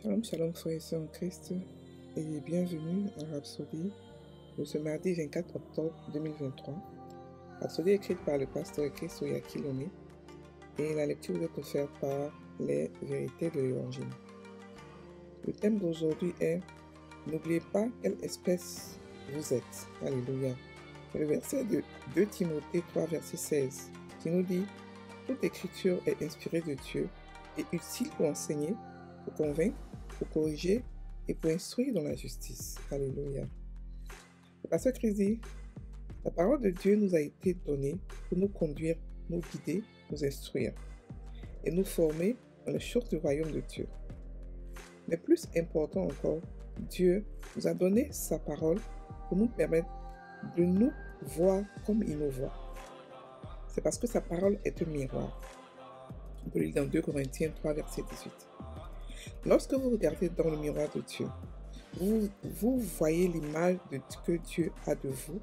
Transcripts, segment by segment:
Shalom, shalom, frères et sœurs en Christ, et bienvenue à Rhapsodie de ce mardi 24 octobre 2023. Rhapsodie écrite par le pasteur Christ Oyakilome, et la lecture vous est offerte par les vérités de l'Évangile. Le thème d'aujourd'hui est « N'oubliez pas quelle espèce vous êtes ». Alléluia. Le verset de 2 Timothée 3, verset 16, qui nous dit « Toute écriture est inspirée de Dieu et utile pour enseigner, pour convaincre, pour corriger et pour instruire dans la justice. » Alléluia. Le pasteur Christ dit, la parole de Dieu nous a été donnée pour nous conduire, nous guider, nous instruire et nous former dans les choses du royaume de Dieu. Mais plus important encore, Dieu nous a donné sa parole pour nous permettre de nous voir comme il nous voit. C'est parce que sa parole est un miroir. On peut lire dans 2 Corinthiens 3, verset 18. Lorsque vous regardez dans le miroir de Dieu, vous voyez l'image que Dieu a de vous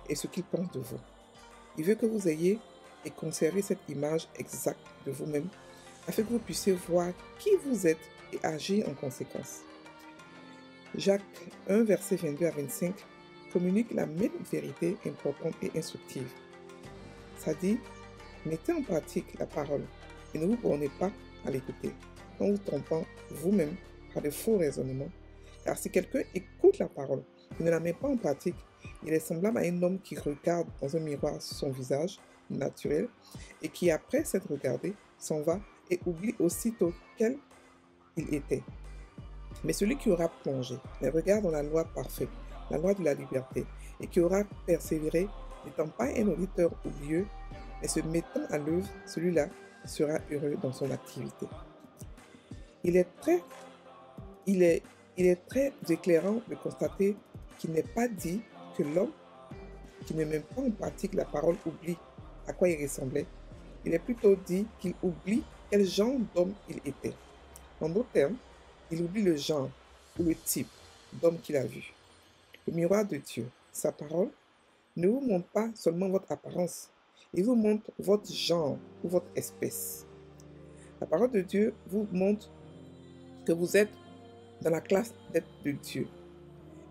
et ce qu'il pense de vous. Il veut que vous ayez et conserviez cette image exacte de vous-même afin que vous puissiez voir qui vous êtes et agir en conséquence. Jacques 1, verset 22 à 25 communique la même vérité importante et instructive. Ça dit, mettez en pratique la parole et ne vous bornez pas à l'écouter, en vous trompant vous-même par de faux raisonnements. Car si quelqu'un écoute la parole et ne la met pas en pratique, il est semblable à un homme qui regarde dans un miroir son visage naturel et qui, après s'être regardé, s'en va et oublie aussitôt quel il était. Mais celui qui aura plongé les regards dans la loi parfaite, la loi de la liberté, et qui aura persévéré, n'étant pas un auditeur oublieux, mais se mettant à l'œuvre, celui-là sera heureux dans son activité. Il est très éclairant de constater qu'il n'est pas dit que l'homme qui ne met pas en pratique la parole oublie à quoi il ressemblait. Il est plutôt dit qu'il oublie quel genre d'homme il était. En d'autres termes, il oublie le genre ou le type d'homme qu'il a vu. Le miroir de Dieu, sa parole, ne vous montre pas seulement votre apparence, il vous montre votre genre ou votre espèce. La parole de Dieu vous montre que vous êtes dans la classe d'être de Dieu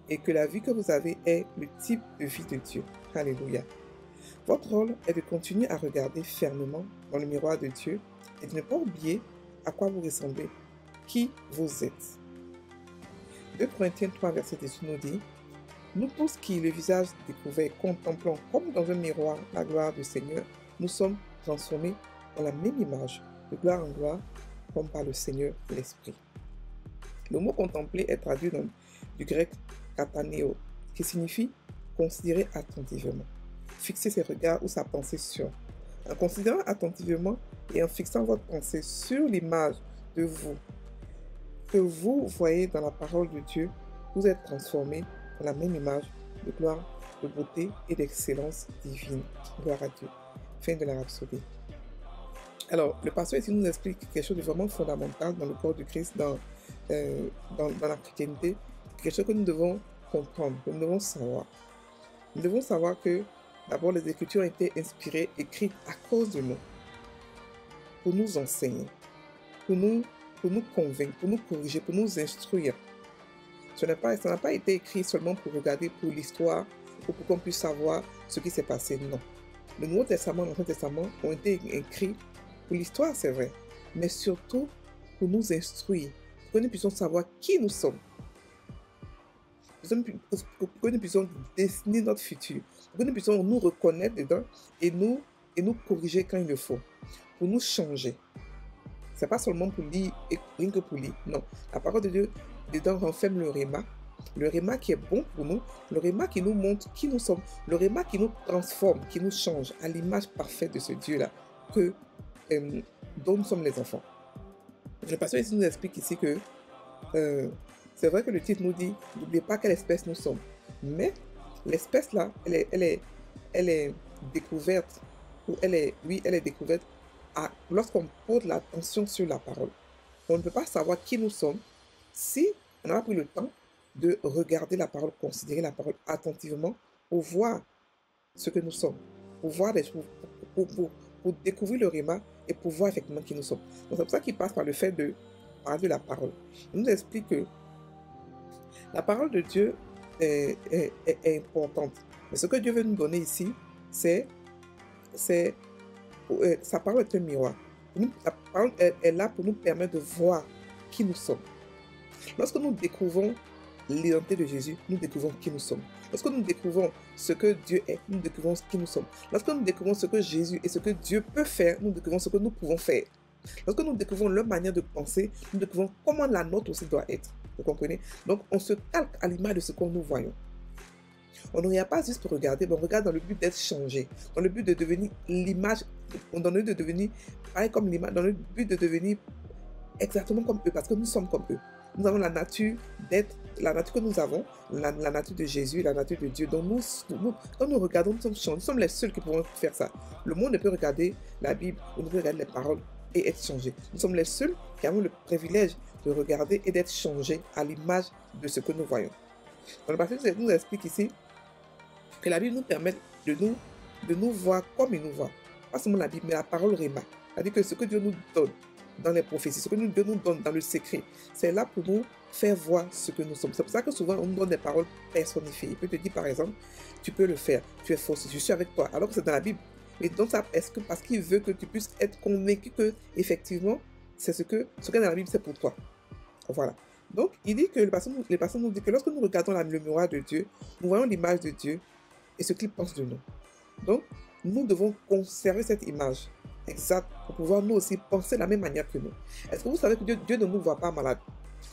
et que la vie que vous avez est le type de vie de Dieu. Alléluia. Votre rôle est de continuer à regarder fermement dans le miroir de Dieu et de ne pas oublier à quoi vous ressemblez, qui vous êtes. 2 Corinthiens 3, verset 18 nous dit « Nous tous qui, le visage découvert, contemplons comme dans un miroir la gloire du Seigneur, nous sommes transformés dans la même image, de gloire en gloire, comme par le Seigneur l'Esprit. » Le mot « contempler » est traduit du grec « kataneo », qui signifie « considérer attentivement », fixer ses regards ou sa pensée sur. En considérant attentivement et en fixant votre pensée sur l'image de vous que vous voyez dans la parole de Dieu, vous êtes transformés dans la même image de gloire, de beauté et d'excellence divine. Gloire à Dieu. Fin de la Rhapsodie. Alors, le pasteur ici nous explique quelque chose de vraiment fondamental dans le corps du Christ, dans la chrétienté, quelque chose que nous devons comprendre, que nous devons savoir. Nous devons savoir que, d'abord, les Écritures ont été inspirées, écrites à cause de nous, pour nous enseigner, pour nous convaincre, pour nous corriger, pour nous instruire. Ça n'a pas été écrit seulement pour regarder pour l'histoire, ou pour qu'on puisse savoir ce qui s'est passé, non. Le Nouveau Testament et l'Ancien Testament ont été écrits pour l'histoire, c'est vrai, mais surtout pour nous instruire, pour que nous puissions savoir qui nous sommes, pour que nous puissions dessiner notre futur, pour que nous puissions nous reconnaître dedans et nous corriger quand il le faut, pour nous changer. Ce n'est pas seulement pour lire et rien que pour lire, non. La parole de Dieu dedans renferme le réma qui est bon pour nous, le réma qui nous montre qui nous sommes, le réma qui nous transforme, qui nous change à l'image parfaite de ce Dieu-là, dont nous sommes les enfants. Le pasteur ici nous explique ici que c'est vrai que le titre nous dit « N'oubliez pas quelle espèce nous sommes ». Mais l'espèce là, elle est découverte, ou elle est découverte lorsqu'on pose l'attention sur la parole. On ne peut pas savoir qui nous sommes si on n'a pas pris le temps de regarder la parole, considérer la parole attentivement pour voir ce que nous sommes, pour voir des choses, pour découvrir le réma et pour voir effectivement qui nous sommes. Donc c'est pour ça qu'il passe par le fait de parler de la parole. Il nous explique que la parole de Dieu est importante. Mais ce que Dieu veut nous donner ici, c'est sa parole est un miroir. La parole est là pour nous permettre de voir qui nous sommes. Lorsque nous découvrons l'identité de Jésus, nous découvrons qui nous sommes. Lorsque nous découvrons ce que Dieu est, nous découvrons qui nous sommes. Lorsque nous découvrons ce que Jésus et ce que Dieu peut faire, nous découvrons ce que nous pouvons faire. Lorsque nous découvrons leur manière de penser, nous découvrons comment la nôtre aussi doit être. Vous comprenez? Donc, on se calque à l'image de ce que nous voyons. On ne regarde pas juste pour regarder, mais on regarde dans le but d'être changé, dans le but de devenir l'image, dans le but de devenir pareil comme l'image, dans le but de devenir exactement comme eux, parce que nous sommes comme eux. Nous avons la nature d'être, la nature que nous avons, la nature de Jésus, la nature de Dieu. Donc quand nous regardons, nous sommes changés. Nous sommes les seuls qui pouvons faire ça. Le monde ne peut regarder la Bible, ou ne peut regarder les paroles et être changé. Nous sommes les seuls qui avons le privilège de regarder et d'être changés à l'image de ce que nous voyons. Dans le passage, nous explique ici que la Bible nous permet de nous voir comme il nous voit. Pas seulement la Bible, mais la parole Réma. C'est-à-dire que ce que Dieu nous donne dans les prophéties, ce que Dieu nous donne dans le secret, c'est là pour nous faire voir ce que nous sommes. C'est pour ça que souvent on nous donne des paroles personnifiées. Il peut te dire par exemple, tu peux le faire, tu es fausse, je suis avec toi, alors que c'est dans la Bible. Et donc ça, est-ce que parce qu'il veut que tu puisses être convaincu que effectivement, c'est ce qu'il y a dans la Bible, c'est pour toi. Voilà. Donc, il dit que les personnes nous disent que lorsque nous regardons le miroir de Dieu, nous voyons l'image de Dieu et ce qu'il pense de nous. Donc, nous devons conserver cette image exacte pour pouvoir nous aussi penser de la même manière que nous. Est-ce que vous savez que Dieu ne nous voit pas malade?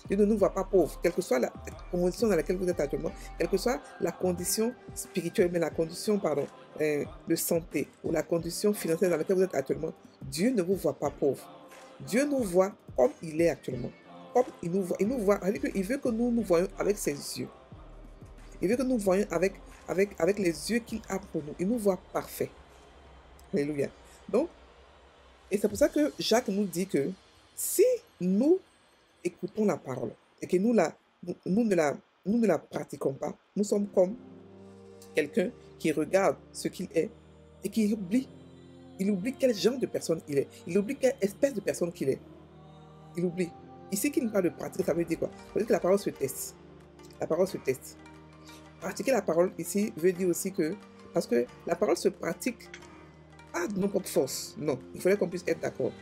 Dieu ne nous voit pas pauvres, quelle que soit la condition dans laquelle vous êtes actuellement, quelle que soit la condition spirituelle, mais la condition, de santé ou la condition financière dans laquelle vous êtes actuellement, Dieu ne vous voit pas pauvre. Dieu nous voit comme il est actuellement. Comme il nous voit, il veut que nous voyions avec ses yeux. Il veut que nous voyions avec les yeux qu'il a pour nous. Il nous voit parfait. Alléluia. Donc, et c'est pour ça que Jacques nous dit que si nous écoutons la parole et que nous ne la pratiquons pas, nous sommes comme quelqu'un qui regarde ce qu'il est et qui oublie. Il oublie quel genre de personne il est. Il oublie quelle espèce de personne qu'il est. Il oublie. Ici, qu'il ne parle de pratiquer, ça veut dire quoi? Ça veut dire que la parole se teste. La parole se teste. Pratiquer la parole ici veut dire aussi que, parce que la parole se pratique pas de nos propres forces. Non, il faudrait qu'on puisse être d'accord.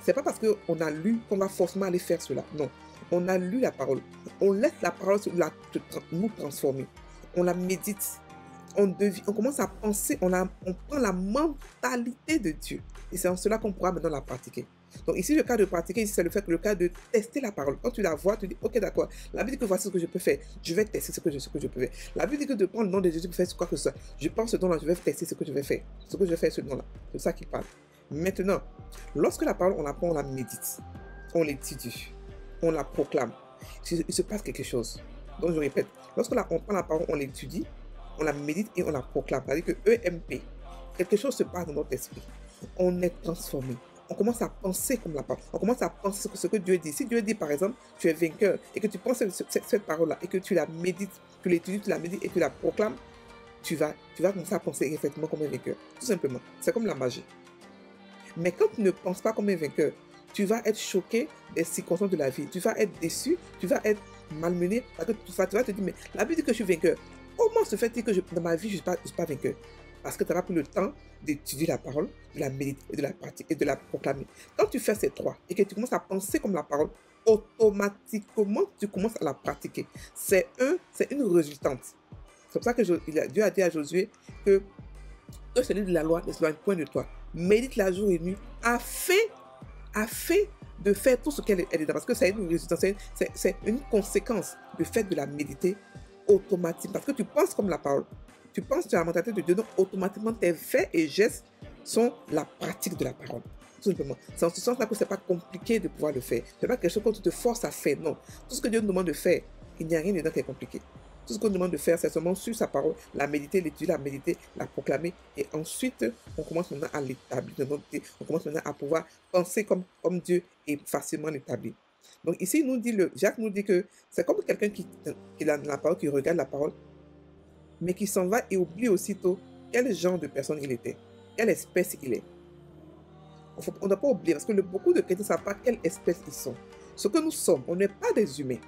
C'est pas parce qu'on a lu qu'on va forcément aller faire cela. Non, on a lu la parole. On laisse la parole nous transformer. On la médite. On commence à penser, on prend la mentalité de Dieu. Et c'est en cela qu'on pourra maintenant la pratiquer. Donc ici, le cas de pratiquer, c'est le cas de tester la parole. Quand tu la vois, tu dis, ok, d'accord, la Bible dit que voici ce que je peux faire. Je vais tester ce que je peux faire. La Bible dit que de prendre le nom de Jésus pour faire quoi que ce soit. Je pense ce don-là, je vais tester ce que je vais faire. Ce que je vais faire, ce don-là. C'est ça qu'il parle. Maintenant, lorsque la parole, on la prend, on la médite. On l'étudie. On la proclame. Il se passe quelque chose. Donc je répète, lorsque on prend la parole, on l'étudie, on la médite et on la proclame. C'est-à-dire que EMP, quelque chose se passe dans notre esprit. On est transformé. On commence à penser comme la parole. On commence à penser ce que Dieu dit. Si Dieu dit, par exemple, tu es vainqueur, et que tu penses cette parole-là, et que tu la médites, tu l'étudies, tu la médites, et tu la proclames, tu vas commencer à penser effectivement comme un vainqueur. Tout simplement. C'est comme la magie. Mais quand tu ne penses pas comme un vainqueur, tu vas être choqué des circonstances de la vie. Tu vas être déçu, tu vas être malmené, parce que tu vas te dire, mais la Bible dit que je suis vainqueur. Comment se fait-il que dans ma vie, je ne suis pas vainqueur? Parce que tu n'as pas pris le temps d'étudier la parole, de la méditer, et de la pratiquer et de la proclamer. Quand tu fais ces trois et que tu commences à penser comme la parole, automatiquement, tu commences à la pratiquer. C'est une résultante. C'est pour ça que Dieu a dit à Josué que celui de la loi ne s'éloigne point de toi. Médite la jour et nuit afin de faire tout ce qu'elle est dedans. Parce que c'est une résultante, c'est une conséquence du fait de la méditer automatique. Parce que tu penses comme la parole. Tu penses sur la mentalité de Dieu, donc automatiquement tes faits et gestes sont la pratique de la parole. Tout simplement. C'est en ce sens-là que ce n'est pas compliqué de pouvoir le faire. Ce n'est pas quelque chose que tu te forces à faire. Non. Tout ce que Dieu nous demande de faire, il n'y a rien dedans qui est compliqué. Tout ce qu'on nous demande de faire, c'est seulement suivre sa parole, la méditer, l'étudier, la méditer, la proclamer. Et ensuite, on commence maintenant à l'établir dans notre vie. On commence maintenant à pouvoir penser comme Dieu est facilement établi. Donc ici, Jacques nous dit que c'est comme quelqu'un qui a la parole, qui regarde la parole, mais qui s'en va et oublie aussitôt quel genre de personne il était, quelle espèce il est. On ne doit pas oublier, parce que beaucoup de chrétiens ne savent pas quelle espèce ils sont. ce que nous sommes, on n'est pas des humains.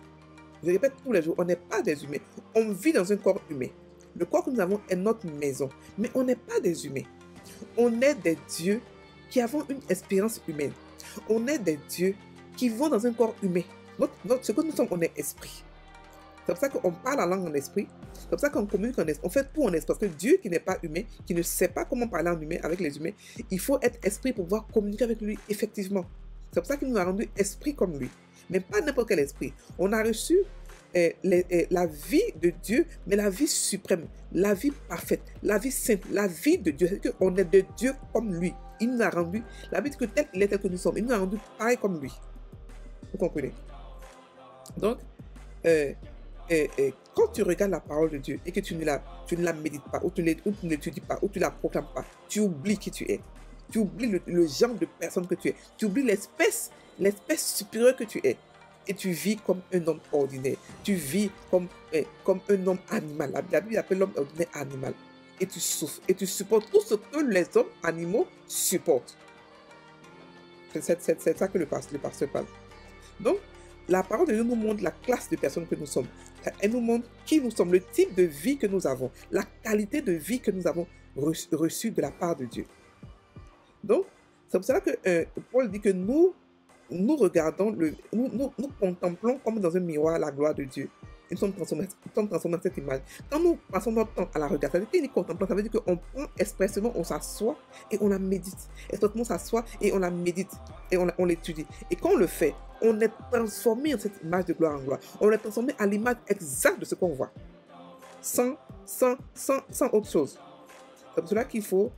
Je répète tous les jours, on n'est pas des humains. On vit dans un corps humain. Le corps que nous avons est notre maison. Mais on n'est pas des humains. On est des dieux qui avons une expérience humaine. On est des dieux qui vont dans un corps humain. Ce que nous sommes, on est esprit. C'est pour ça qu'on parle la langue en esprit. C'est pour ça qu'on communique en esprit. On fait tout en esprit. Parce que Dieu qui n'est pas humain, qui ne sait pas comment parler en humain avec les humains, il faut être esprit pour pouvoir communiquer avec lui effectivement. C'est pour ça qu'il nous a rendu esprit comme lui. Mais pas n'importe quel esprit. On a reçu la vie de Dieu, mais la vie suprême, la vie parfaite, la vie sainte, la vie de Dieu. C'est qu'on est de Dieu comme lui. Il nous a rendu, la vie que tel il est tel que nous sommes, il nous a rendu pareil comme lui. Vous comprenez? Donc, quand tu regardes la parole de Dieu et que tu ne la médites pas, ou tu ne l'étudies pas, ou tu ne la proclames pas, tu oublies qui tu es. Tu oublies le genre de personne que tu es. Tu oublies l'espèce supérieure que tu es. Et tu vis comme un homme ordinaire. Tu vis comme un homme animal. La Bible appelle l'homme ordinaire animal. Et tu souffres. Et tu supportes tout ce que les hommes animaux supportent. C'est ça que le pasteur parle. Donc, la parole de Dieu nous montre la classe de personnes que nous sommes. Elle nous montre qui nous sommes, le type de vie que nous avons, la qualité de vie que nous avons reçue de la part de Dieu. Donc, c'est pour cela que Paul dit que nous regardons, nous contemplons comme dans un miroir la gloire de Dieu. Nous sommes transformés dans cette image. Quand nous passons notre temps à la regarder, ça veut dire qu'il contemple, ça veut dire qu'on prend expressément, on s'assoit et on la médite. Expressément, on s'assoit et on la médite et on l'étudie. Et quand on le fait, on est transformé en cette image de gloire en gloire. On est transformé à l'image exacte de ce qu'on voit. Sans autre chose. C'est pour cela qu'il faut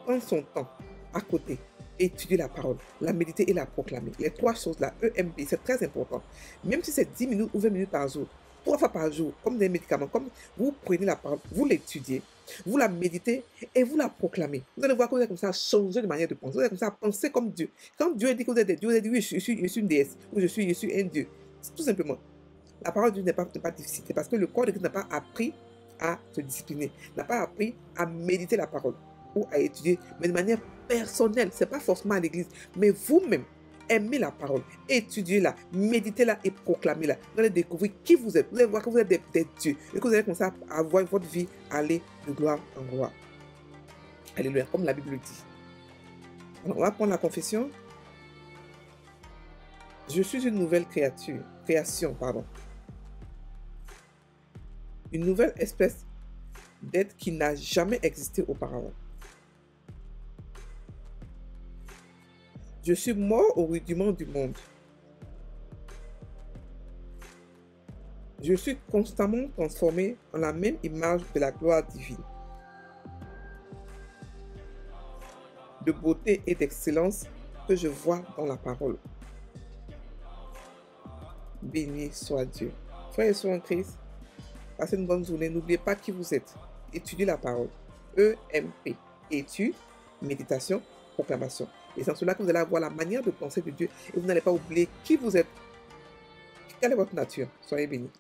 prendre son temps à côté. Étudier la parole, la méditer et la proclamer. Les trois choses-là, EMP, c'est très important. Même si c'est 10 minutes ou 20 minutes par jour, 3 fois par jour, comme des médicaments, comme vous prenez la parole, vous l'étudiez, vous la méditez et vous la proclamez. Vous allez voir que vous êtes comme ça à changer de manière de penser. Vous êtes comme ça à penser comme Dieu. Quand Dieu dit que vous êtes des dieux, vous allez dire oui, je suis une déesse ou je suis un Dieu. Tout simplement. La parole de Dieu n'est pas difficile. C'est parce que le corps de Christ n'a pas appris à se discipliner, n'a pas appris à méditer la parole ou à étudier, mais de manière personnelle. Ce n'est pas forcément à l'église, mais vous-même, aimez la parole, étudiez-la, méditez-la et proclamez-la. Vous allez découvrir qui vous êtes. Vous allez voir que vous êtes des dieux et que vous allez commencer à voir votre vie aller de gloire en gloire. Alléluia, comme la Bible le dit. Alors, on va prendre la confession. Je suis une nouvelle création. Une nouvelle espèce d'être qui n'a jamais existé auparavant. Je suis mort au rudiment du monde. Je suis constamment transformé en la même image de la gloire divine, de beauté et d'excellence que je vois dans la parole. Béni soit Dieu. Frères et sœurs en Christ, passez une bonne journée. N'oubliez pas qui vous êtes. Étudiez la parole. EMP. Étude, méditation, proclamation. Et c'est en cela que vous allez avoir la manière de penser de Dieu et vous n'allez pas oublier qui vous êtes. Quelle est votre nature? Soyez bénis.